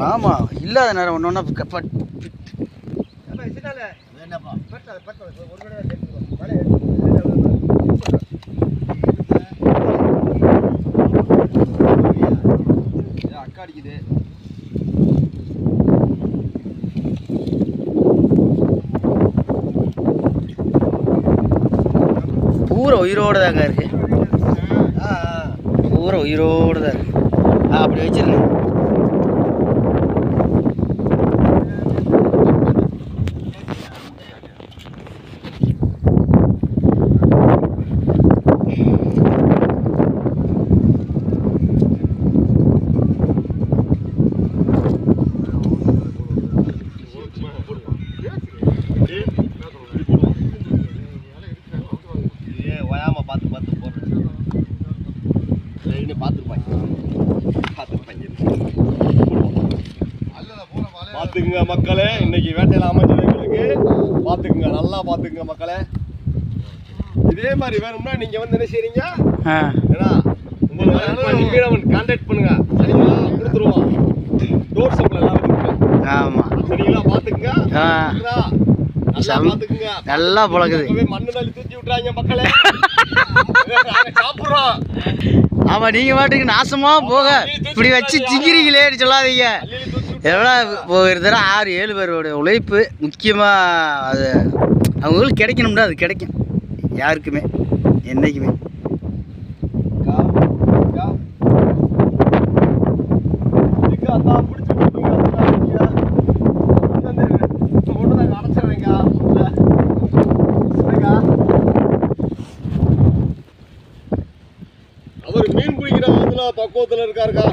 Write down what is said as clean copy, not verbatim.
ஆமாம் இல்லாத நேரம் ஒன்று ஒன்றா அக்கா அடிக்குது. பூரா உயிரோடு தாங்க இருக்கு. பூரா உயிரோடு தான் இருக்கு. அப்படி வச்சிருங்க. பார்த்துக்குங்க மக்களே, இன்னைக்கு வேட்டையில் அமைஞ்சது எங்களுக்கு. பார்த்துக்குங்க, நல்லா பார்த்துக்குங்க மக்களே. இதே மாதிரி வேணும்னா நீங்க வந்து என்ன செய்றீங்க, ஏன்னா உங்களுக்கு மீனவன் கான்டாக்ட் பண்ணுங்க, சரிங்களா? கொடுத்துருவோம். டோர் சப்ளை எல்லாம் கொடுத்துருங்க. ஆமா, சரிங்களா? பார்த்துக்குங்க, நல்லா பார்த்துக்குங்க. நல்லா பழகுது. மண்ணு தள்ளி தூக்கி விட்டுறாங்க மக்களே. சாப்பிட்றோம். ஆமா, நீங்க பாட்டுக்கு நாசமா போக இப்படி வச்சு திங்கிறீங்களேன்னு சொல்லாதீங்க. எவ்வளோ ஒரு தடவை 6-7 பேரோட உழைப்பு முக்கியமாக. அது அவங்களுக்கு கிடைக்கணும்னா அது கிடைக்கும் யாருக்குமே என்றைக்குமே. அவர் மீன் பிடிக்கிறவங்க பக்குவத்தில் இருக்காருக்கா.